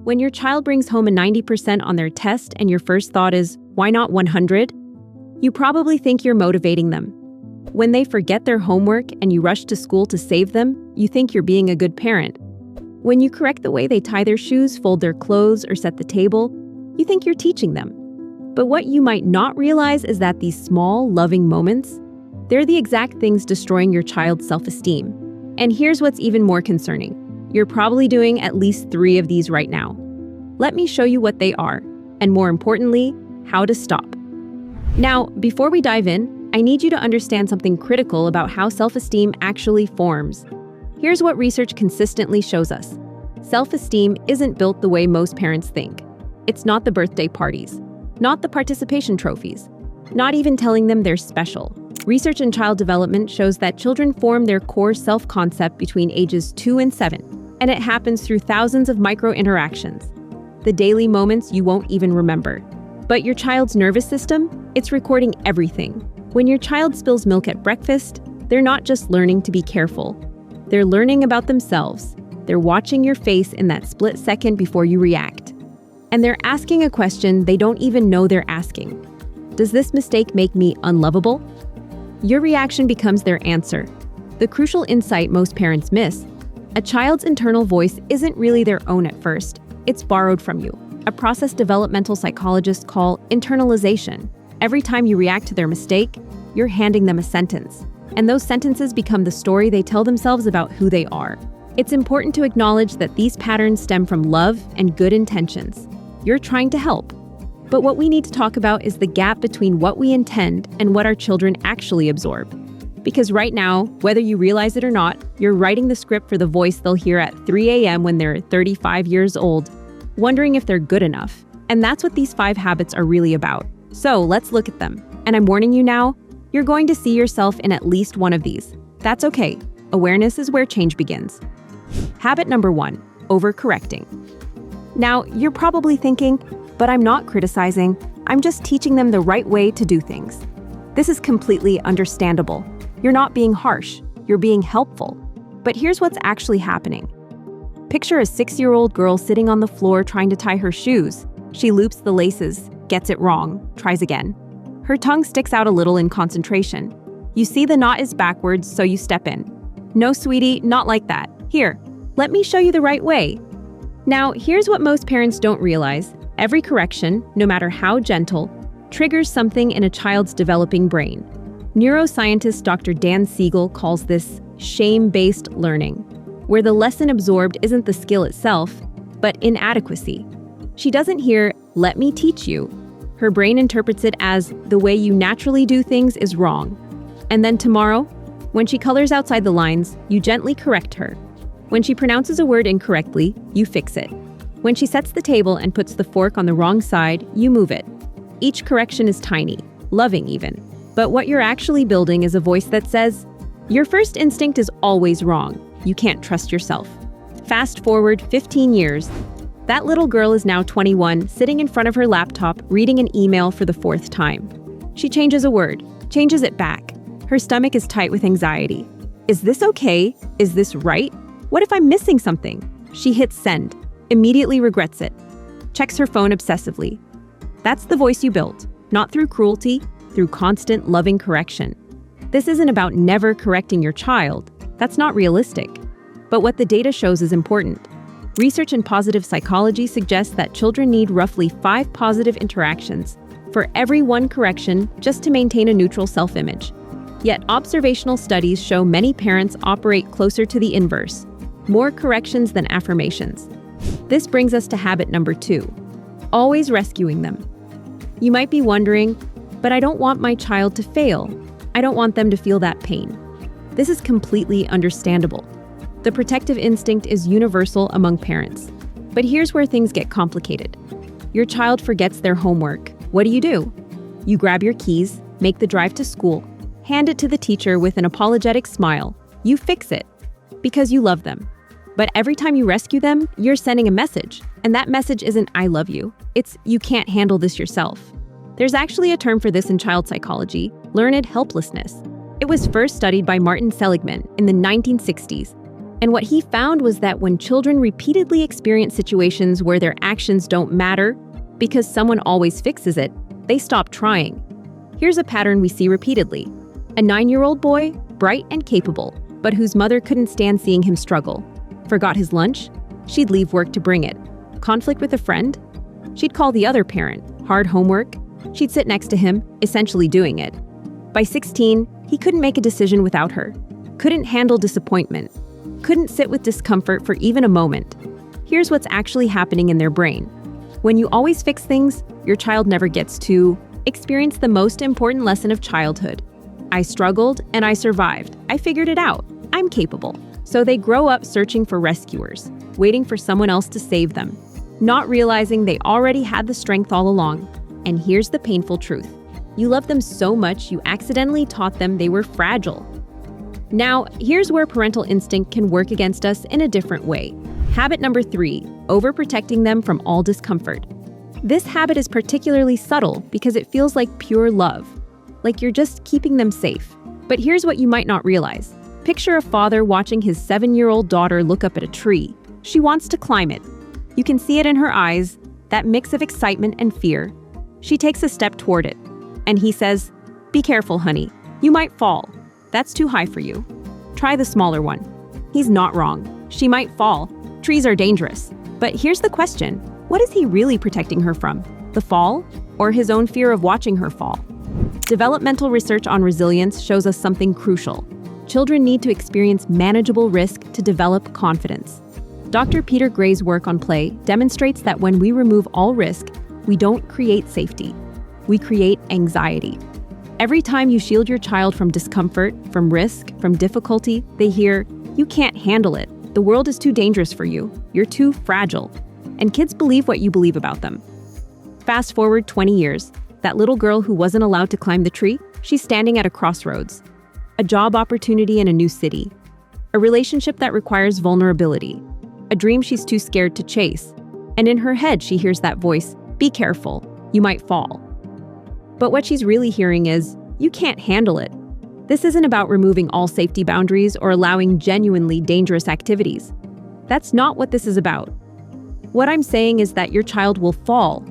When your child brings home a 90% on their test and your first thought is, why not 100? You probably think you're motivating them. When they forget their homework and you rush to school to save them, you think you're being a good parent. When you correct the way they tie their shoes, fold their clothes, or set the table, you think you're teaching them. But what you might not realize is that these small, loving moments, they're the exact things destroying your child's self-esteem. And here's what's even more concerning. You're probably doing at least 3 of these right now. Let me show you what they are, and more importantly, how to stop. Now, before we dive in, I need you to understand something critical about how self-esteem actually forms. Here's what research consistently shows us. Self-esteem isn't built the way most parents think. It's not the birthday parties, not the participation trophies, not even telling them they're special. Research in child development shows that children form their core self-concept between ages 2 and 7, and it happens through thousands of micro-interactions. The daily moments you won't even remember. But your child's nervous system, it's recording everything. When your child spills milk at breakfast, they're not just learning to be careful. They're learning about themselves. They're watching your face in that split second before you react. And they're asking a question they don't even know they're asking. Does this mistake make me unlovable? Your reaction becomes their answer. The crucial insight most parents miss: a child's internal voice isn't really their own at first. It's borrowed from you, a process developmental psychologists call internalization. Every time you react to their mistake, you're handing them a sentence. And those sentences become the story they tell themselves about who they are. It's important to acknowledge that these patterns stem from love and good intentions. You're trying to help. But what we need to talk about is the gap between what we intend and what our children actually absorb. Because right now, whether you realize it or not, you're writing the script for the voice they'll hear at 3 a.m. when they're 35 years old, wondering if they're good enough. And that's what these 5 habits are really about. So let's look at them. And I'm warning you now, you're going to see yourself in at least one of these. That's okay. Awareness is where change begins. Habit number 1, overcorrecting. Now, you're probably thinking, but I'm not criticizing. I'm just teaching them the right way to do things. This is completely understandable. You're not being harsh. You're being helpful. But here's what's actually happening. Picture a 6-year-old girl sitting on the floor trying to tie her shoes. She loops the laces, gets it wrong, tries again. Her tongue sticks out a little in concentration. You see the knot is backwards, so you step in. No, sweetie, not like that. Here, let me show you the right way. Now, here's what most parents don't realize. Every correction, no matter how gentle, triggers something in a child's developing brain. Neuroscientist Dr. Dan Siegel calls this shame-based learning, where the lesson absorbed isn't the skill itself, but inadequacy. She doesn't hear, "Let me teach you." Her brain interprets it as, the way you naturally do things is wrong. And then tomorrow, when she colors outside the lines, you gently correct her. When she pronounces a word incorrectly, you fix it. When she sets the table and puts the fork on the wrong side, you move it. Each correction is tiny, loving even. But what you're actually building is a voice that says, your first instinct is always wrong. You can't trust yourself. Fast forward 15 years. That little girl is now 21, sitting in front of her laptop, reading an email for the 4th time. She changes a word, changes it back. Her stomach is tight with anxiety. Is this okay? Is this right? What if I'm missing something? She hits send, immediately regrets it, checks her phone obsessively. That's the voice you built, not through cruelty, through constant loving correction. This isn't about never correcting your child. That's not realistic. But what the data shows is important. Research in positive psychology suggests that children need roughly 5 positive interactions for every 1 correction just to maintain a neutral self-image. Yet observational studies show many parents operate closer to the inverse, more corrections than affirmations. This brings us to habit number 2, always rescuing them. You might be wondering, but I don't want my child to fail. I don't want them to feel that pain. This is completely understandable. The protective instinct is universal among parents. But here's where things get complicated. Your child forgets their homework. What do? You grab your keys, make the drive to school, hand it to the teacher with an apologetic smile. You fix it because you love them. But every time you rescue them, you're sending a message. And that message isn't "I love you." It's "you can't handle this yourself." There's actually a term for this in child psychology, learned helplessness. It was first studied by Martin Seligman in the 1960s. And what he found was that when children repeatedly experience situations where their actions don't matter because someone always fixes it, they stop trying. Here's a pattern we see repeatedly. A 9-year-old boy, bright and capable, but whose mother couldn't stand seeing him struggle. Forgot his lunch? She'd leave work to bring it. Conflict with a friend? She'd call the other parent. Hard homework? She'd sit next to him, essentially doing it. By 16, he couldn't make a decision without her. Couldn't handle disappointment. Couldn't sit with discomfort for even a moment. Here's what's actually happening in their brain. When you always fix things, your child never gets to experience the most important lesson of childhood. I struggled and I survived. I figured it out. I'm capable. So they grow up searching for rescuers, waiting for someone else to save them, not realizing they already had the strength all along. And here's the painful truth. You love them so much you accidentally taught them they were fragile. Now, here's where parental instinct can work against us in a different way. Habit number 3, overprotecting them from all discomfort. This habit is particularly subtle because it feels like pure love, like you're just keeping them safe. But here's what you might not realize. Picture a father watching his 7-year-old daughter look up at a tree. She wants to climb it. You can see it in her eyes, that mix of excitement and fear. She takes a step toward it, and he says, "Be careful, honey. You might fall. That's too high for you. Try the smaller one." He's not wrong. She might fall. Trees are dangerous. But here's the question. What is he really protecting her from? The fall? Or his own fear of watching her fall? Developmental research on resilience shows us something crucial. Children need to experience manageable risk to develop confidence. Dr. Peter Gray's work on play demonstrates that when we remove all risk, we don't create safety. We create anxiety. Every time you shield your child from discomfort, from risk, from difficulty, they hear, "You can't handle it. The world is too dangerous for you. You're too fragile." And kids believe what you believe about them. Fast forward 20 years, that little girl who wasn't allowed to climb the tree, she's standing at a crossroads. A job opportunity in a new city. A relationship that requires vulnerability. A dream she's too scared to chase. And in her head, she hears that voice, "Be careful. You might fall." But what she's really hearing is, "You can't handle it." This isn't about removing all safety boundaries or allowing genuinely dangerous activities. That's not what this is about. What I'm saying is that your child will fall.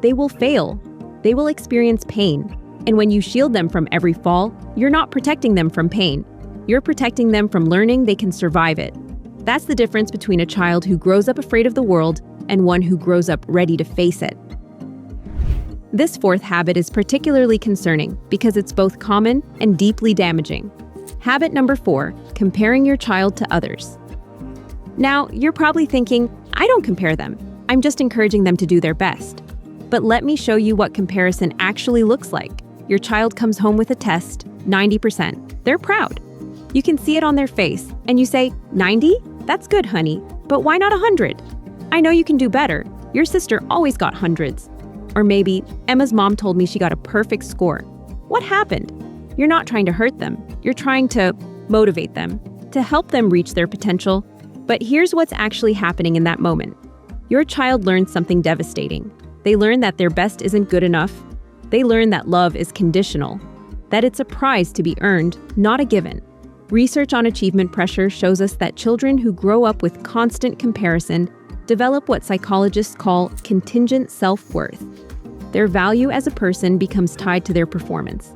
They will fail. They will experience pain. And when you shield them from every fall, you're not protecting them from pain. You're protecting them from learning they can survive it. That's the difference between a child who grows up afraid of the world and one who grows up ready to face it. This 4th habit is particularly concerning because it's both common and deeply damaging. Habit number 4, comparing your child to others. Now, you're probably thinking, I don't compare them. I'm just encouraging them to do their best. But let me show you what comparison actually looks like. Your child comes home with a test, 90%. They're proud. You can see it on their face, and you say, 90? That's good, honey. But why not 100? I know you can do better. Your sister always got hundreds. Or maybe, Emma's mom told me she got a perfect score. What happened? You're not trying to hurt them. You're trying to motivate them, to help them reach their potential. But here's what's actually happening in that moment. Your child learns something devastating. They learn that their best isn't good enough. They learn that love is conditional, that it's a prize to be earned, not a given. Research on achievement pressure shows us that children who grow up with constant comparison develop what psychologists call contingent self-worth. Their value as a person becomes tied to their performance.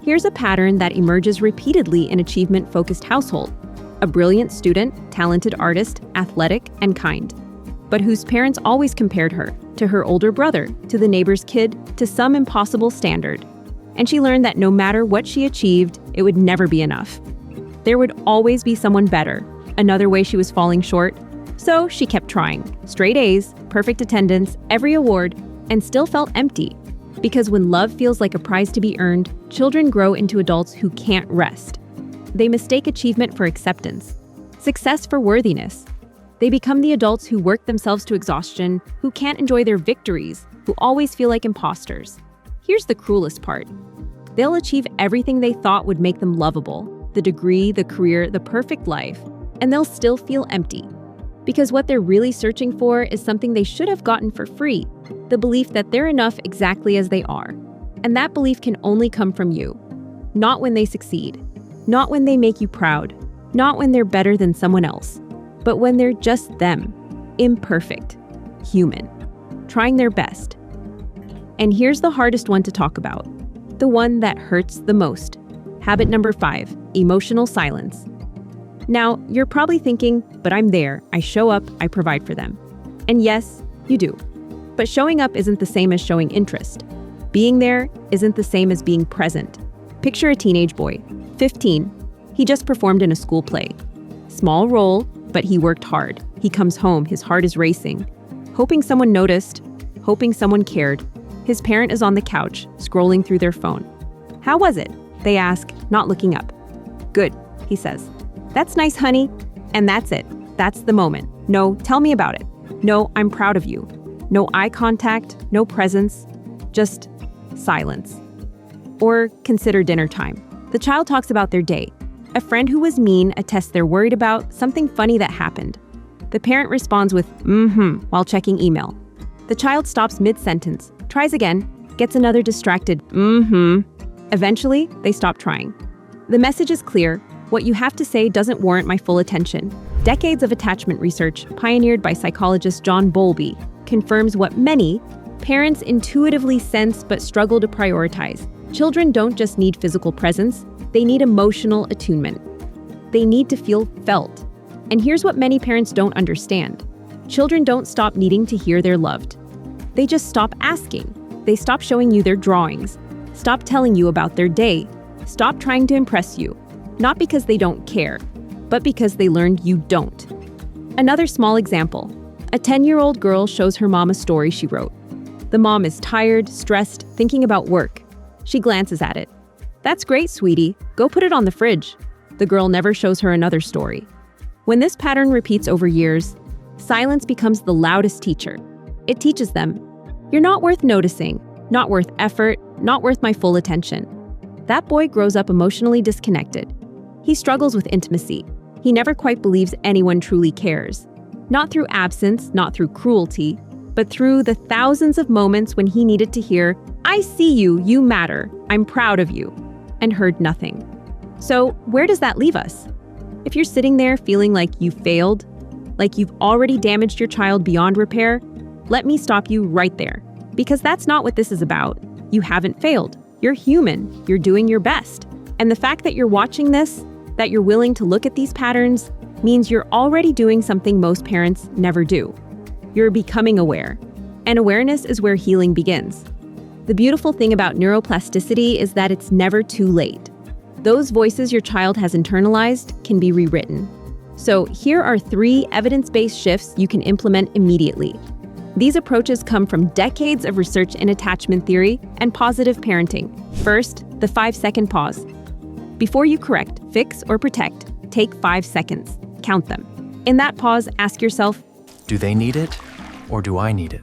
Here's a pattern that emerges repeatedly in achievement-focused households. A brilliant student, talented artist, athletic, and kind, but whose parents always compared her to her older brother, to the neighbor's kid, to some impossible standard. And she learned that no matter what she achieved, it would never be enough. There would always be someone better, another way she was falling short. So she kept trying. Straight A's, perfect attendance, every award, and still felt empty. Because when love feels like a prize to be earned, children grow into adults who can't rest. They mistake achievement for acceptance, success for worthiness. They become the adults who work themselves to exhaustion, who can't enjoy their victories, who always feel like imposters. Here's the cruelest part. They'll achieve everything they thought would make them lovable, the degree, the career, the perfect life, and they'll still feel empty. Because what they're really searching for is something they should have gotten for free, the belief that they're enough exactly as they are. And that belief can only come from you. Not when they succeed. Not when they make you proud. Not when they're better than someone else. but when they're just them, imperfect, human, trying their best. And here's the hardest one to talk about, the one that hurts the most. Habit number 5, emotional silence. Now, you're probably thinking, but I'm there, I show up, I provide for them. And yes, you do. But showing up isn't the same as showing interest. Being there isn't the same as being present. Picture a teenage boy, 15. He just performed in a school play. Small role, but he worked hard. He comes home, his heart is racing, hoping someone noticed, hoping someone cared. His parent is on the couch, scrolling through their phone. "How was it?" they ask, not looking up. "Good," he says. "That's nice, honey." And that's it. That's the moment. No, tell me about it. No, I'm proud of you. No eye contact, no presence, just silence. Or consider dinner time. The child talks about their day. A friend who was mean, a test they're worried about, something funny that happened. The parent responds with while checking email. The child stops mid-sentence, tries again, gets another distracted Eventually, they stop trying. The message is clear. What you have to say doesn't warrant my full attention. Decades of attachment research, pioneered by psychologist John Bowlby, confirms what many parents intuitively sense but struggle to prioritize. Children don't just need physical presence, they need emotional attunement. They need to feel felt. And here's what many parents don't understand. Children don't stop needing to hear they're loved. They just stop asking. They stop showing you their drawings. Stop telling you about their day. Stop trying to impress you. Not because they don't care, but because they learned you don't. Another small example. A 10-year-old girl shows her mom a story she wrote. The mom is tired, stressed, thinking about work. She glances at it. "That's great, sweetie. Go put it on the fridge." The girl never shows her another story. When this pattern repeats over years, silence becomes the loudest teacher. It teaches them, "You're not worth noticing, not worth effort, not worth my full attention." That boy grows up emotionally disconnected. He struggles with intimacy. He never quite believes anyone truly cares. Not through absence, not through cruelty, but through the thousands of moments when he needed to hear, "I see you, you matter, I'm proud of you," and heard nothing. So where does that leave us? If you're sitting there feeling like you failed, like you've already damaged your child beyond repair, let me stop you right there. Because that's not what this is about. You haven't failed. You're human. You're doing your best. And the fact that you're watching this, that you're willing to look at these patterns, means you're already doing something most parents never do. You're becoming aware. And awareness is where healing begins. The beautiful thing about neuroplasticity is that it's never too late. Those voices your child has internalized can be rewritten. So here are 3 evidence-based shifts you can implement immediately. These approaches come from decades of research in attachment theory and positive parenting. First, the 5-second pause. Before you correct, fix, or protect, take 5 seconds. Count them. In that pause, ask yourself, do they need it, or do I need it?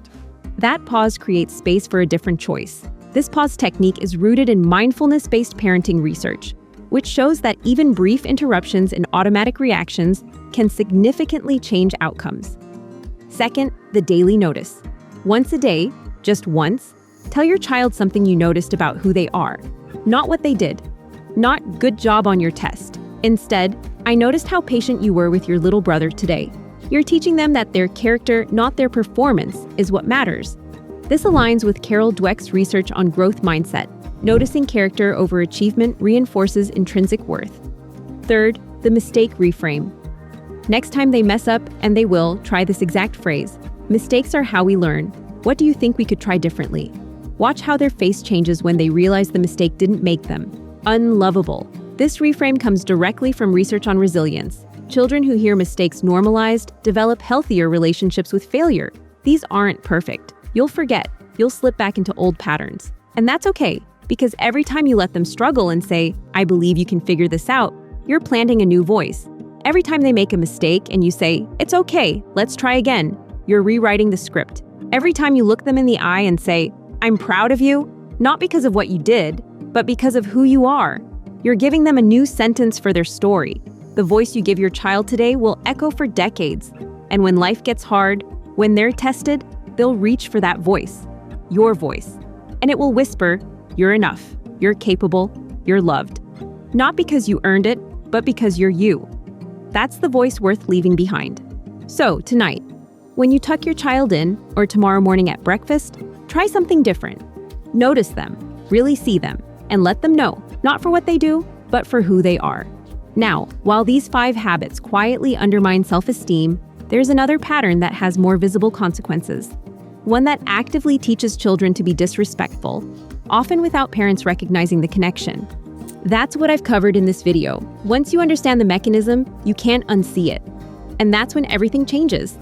That pause creates space for a different choice. This pause technique is rooted in mindfulness-based parenting research, which shows that even brief interruptions in automatic reactions can significantly change outcomes. Second, the daily notice. Once a day, just once, tell your child something you noticed about who they are, not what they did. Not "good job on your test." Instead, "I noticed how patient you were with your little brother today." You're teaching them that their character, not their performance, is what matters. This aligns with Carol Dweck's research on growth mindset. Noticing character over achievement reinforces intrinsic worth. Third, the mistake reframe. Next time they mess up, and they will, try this exact phrase. "Mistakes are how we learn. What do you think we could try differently?" Watch how their face changes when they realize the mistake didn't make them unlovable. This reframe comes directly from research on resilience. Children who hear mistakes normalized develop healthier relationships with failure. These aren't perfect. You'll forget. You'll slip back into old patterns. And that's okay, because every time you let them struggle and say, "I believe you can figure this out," you're planting a new voice. Every time they make a mistake and you say, "It's okay, let's try again," you're rewriting the script. Every time you look them in the eye and say, "I'm proud of you," not because of what you did, but because of who you are, you're giving them a new sentence for their story. The voice you give your child today will echo for decades. And when life gets hard, when they're tested, they'll reach for that voice, your voice. And it will whisper, "You're enough, you're capable, you're loved." Not because you earned it, but because you're you. That's the voice worth leaving behind. So, tonight, when you tuck your child in, or tomorrow morning at breakfast, try something different. Notice them, really see them, and let them know, not for what they do, but for who they are. Now, while these 5 habits quietly undermine self-esteem, there's another pattern that has more visible consequences. One that actively teaches children to be disrespectful, often without parents recognizing the connection. That's what I've covered in this video. Once you understand the mechanism, you can't unsee it. And that's when everything changes.